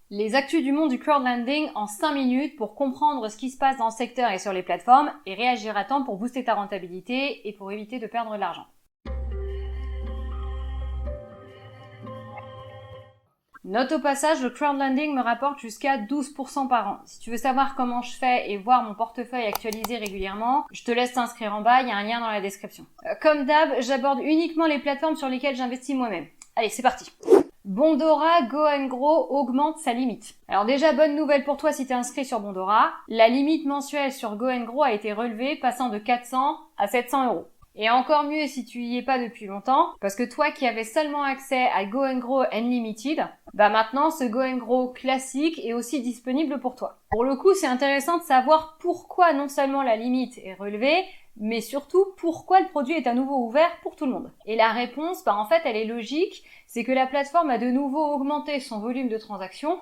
Les actus du monde du crowdlending en 5 minutes pour comprendre ce qui se passe dans le secteur et sur les plateformes et réagir à temps pour booster ta rentabilité et pour éviter de perdre de l'argent. Note au passage, le crowdlending me rapporte jusqu'à 12% par an. Si tu veux savoir comment je fais et voir mon portefeuille actualisé régulièrement, je te laisse t'inscrire en bas, il y a un lien dans la description. Comme d'hab, j'aborde uniquement les plateformes sur lesquelles j'investis moi-même. Allez, c'est parti. Bondora Go & Grow augmente sa limite. Alors déjà, bonne nouvelle pour toi si t'es inscrit sur Bondora. La limite mensuelle sur Go & Grow a été relevée, passant de 400 à 700 €. Et encore mieux si tu y es pas depuis longtemps, parce que toi qui avais seulement accès à Go & Grow Unlimited, maintenant ce Go & Grow classique est aussi disponible pour toi. Pour le coup, c'est intéressant de savoir pourquoi non seulement la limite est relevée, mais surtout pourquoi le produit est à nouveau ouvert pour tout le monde. Et la réponse, en fait, elle est logique, c'est que la plateforme a de nouveau augmenté son volume de transactions,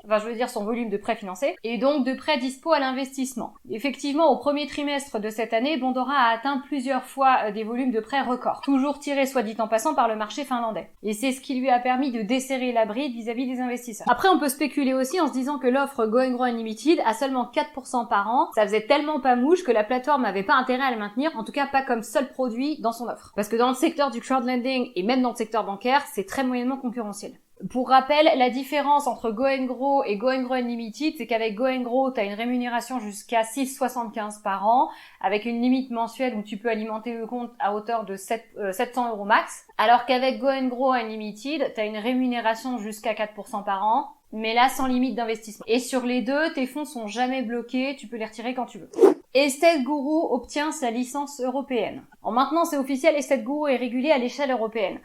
son volume de prêts financés, et donc de prêts dispo à l'investissement. Effectivement, au premier trimestre de cette année, Bondora a atteint plusieurs fois des volumes de prêts records, toujours tirés, soit dit en passant, par le marché finlandais. Et c'est ce qui lui a permis de desserrer la bride vis-à-vis des investisseurs. Après, on peut spéculer aussi en se disant que l'offre Go & Grow Unlimited a seulement 4% par an, ça faisait tellement pas mouche que la plateforme n'avait pas intérêt à le maintenir, en tout cas pas comme seul produit dans son offre. Parce que dans le secteur du crowdlending et même dans le secteur bancaire, c'est très moyennement concurrentiel. Pour rappel, la différence entre Go & Grow et Go & Grow Unlimited, c'est qu'avec Go & Grow, tu as une rémunération jusqu'à 6,75 par an, avec une limite mensuelle où tu peux alimenter le compte à hauteur de 700 € max, alors qu'avec Go & Grow Unlimited, tu as une rémunération jusqu'à 4% par an, mais là sans limite d'investissement. Et sur les deux, tes fonds sont jamais bloqués, tu peux les retirer quand tu veux. Estate Guru obtient sa licence européenne. Maintenant c'est officiel, Estate Guru est régulée à l'échelle européenne.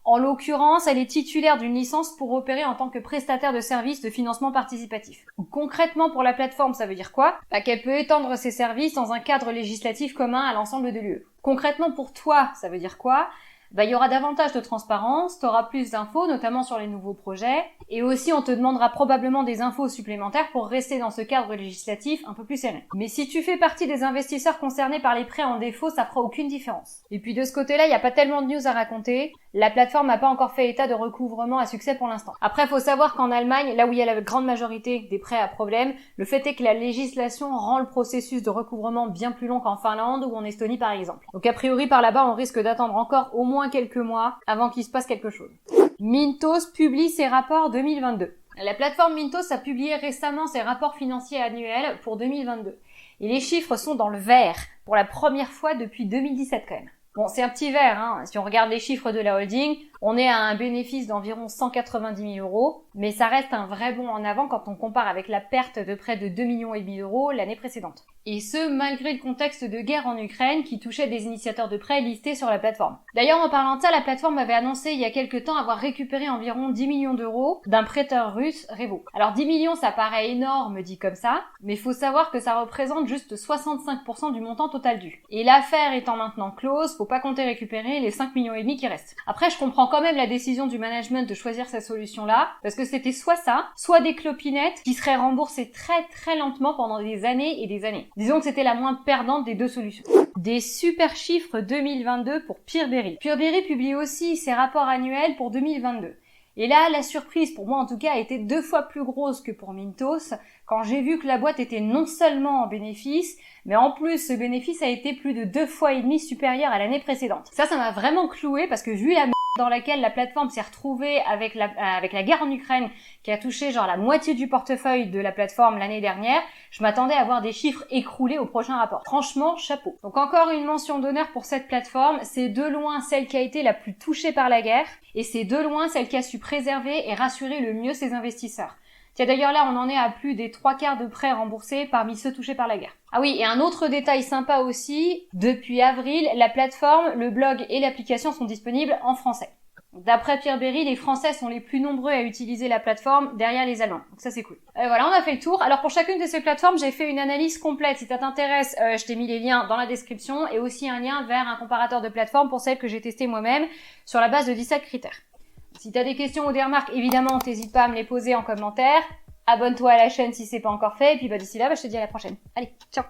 En l'occurrence, elle est titulaire d'une licence pour opérer en tant que prestataire de services de financement participatif. Concrètement, pour la plateforme, ça veut dire quoi ? Qu'elle peut étendre ses services dans un cadre législatif commun à l'ensemble de l'UE. Concrètement, pour toi, ça veut dire quoi ? Il y aura davantage de transparence, tu auras plus d'infos, notamment sur les nouveaux projets, et aussi on te demandera probablement des infos supplémentaires pour rester dans ce cadre législatif un peu plus serein. Mais si tu fais partie des investisseurs concernés par les prêts en défaut, ça fera aucune différence. Et puis de ce côté-là, il n'y a pas tellement de news à raconter, la plateforme n'a pas encore fait état de recouvrement à succès pour l'instant. Après, faut savoir qu'en Allemagne, là où il y a la grande majorité des prêts à problème, le fait est que la législation rend le processus de recouvrement bien plus long qu'en Finlande ou en Estonie par exemple. Donc a priori par là-bas, on risque d'attendre encore au moins quelques mois avant qu'il se passe quelque chose. Mintos publie ses rapports 2022. La plateforme Mintos a publié récemment ses rapports financiers annuels pour 2022. Et les chiffres sont dans le vert, pour la première fois depuis 2017 quand même. Bon, c'est un petit vert, hein. Si on regarde les chiffres de la holding, on est à un bénéfice d'environ 190 000 €, mais ça reste un vrai bond en avant quand on compare avec la perte de près de 2,5 millions € l'année précédente. Et ce, malgré le contexte de guerre en Ukraine qui touchait des initiateurs de prêts listés sur la plateforme. D'ailleurs, en parlant de ça, la plateforme avait annoncé il y a quelques temps avoir récupéré environ 10 millions € d'un prêteur russe, Revo. Alors 10 millions, ça paraît énorme dit comme ça, mais faut savoir que ça représente juste 65% du montant total dû. Et l'affaire étant maintenant close, faut pas compter récupérer les 5,5 millions qui restent. Après, je comprends quand même la décision du management de choisir cette solution-là, parce que c'était soit ça, soit des clopinettes qui seraient remboursées très très lentement pendant des années et des années. Disons que c'était la moins perdante des deux solutions. Des super chiffres 2022 pour Peerberry. Peerberry publie aussi ses rapports annuels pour 2022. Et là, la surprise, pour moi en tout cas, a été 2 fois plus grosse que pour Mintos, quand j'ai vu que la boîte était non seulement en bénéfice, mais en plus ce bénéfice a été plus de 2,5 fois supérieur à l'année précédente. Ça m'a vraiment cloué parce que vu la merde dans laquelle la plateforme s'est retrouvée avec la guerre en Ukraine qui a touché genre la moitié du portefeuille de la plateforme l'année dernière, je m'attendais à voir des chiffres écroulés au prochain rapport. Franchement, chapeau. Donc encore une mention d'honneur pour cette plateforme, c'est de loin celle qui a été la plus touchée par la guerre et c'est de loin celle qui a su préserver et rassurer le mieux ses investisseurs. Tiens, d'ailleurs là, on en est à plus des 3/4 de prêts remboursés parmi ceux touchés par la guerre. Ah oui, et un autre détail sympa aussi, depuis avril, la plateforme, le blog et l'application sont disponibles en français. D'après Peerberry, les Français sont les plus nombreux à utiliser la plateforme derrière les Allemands. Donc ça c'est cool. Voilà, on a fait le tour. Alors pour chacune de ces plateformes, j'ai fait une analyse complète. Si ça t'intéresse, je t'ai mis les liens dans la description et aussi un lien vers un comparateur de plateformes pour celles que j'ai testées moi-même sur la base de 17 critères. Si t'as des questions ou des remarques, évidemment, t'hésites pas à me les poser en commentaire. Abonne-toi à la chaîne si c'est pas encore fait. Et puis d'ici là, je te dis à la prochaine. Allez, ciao!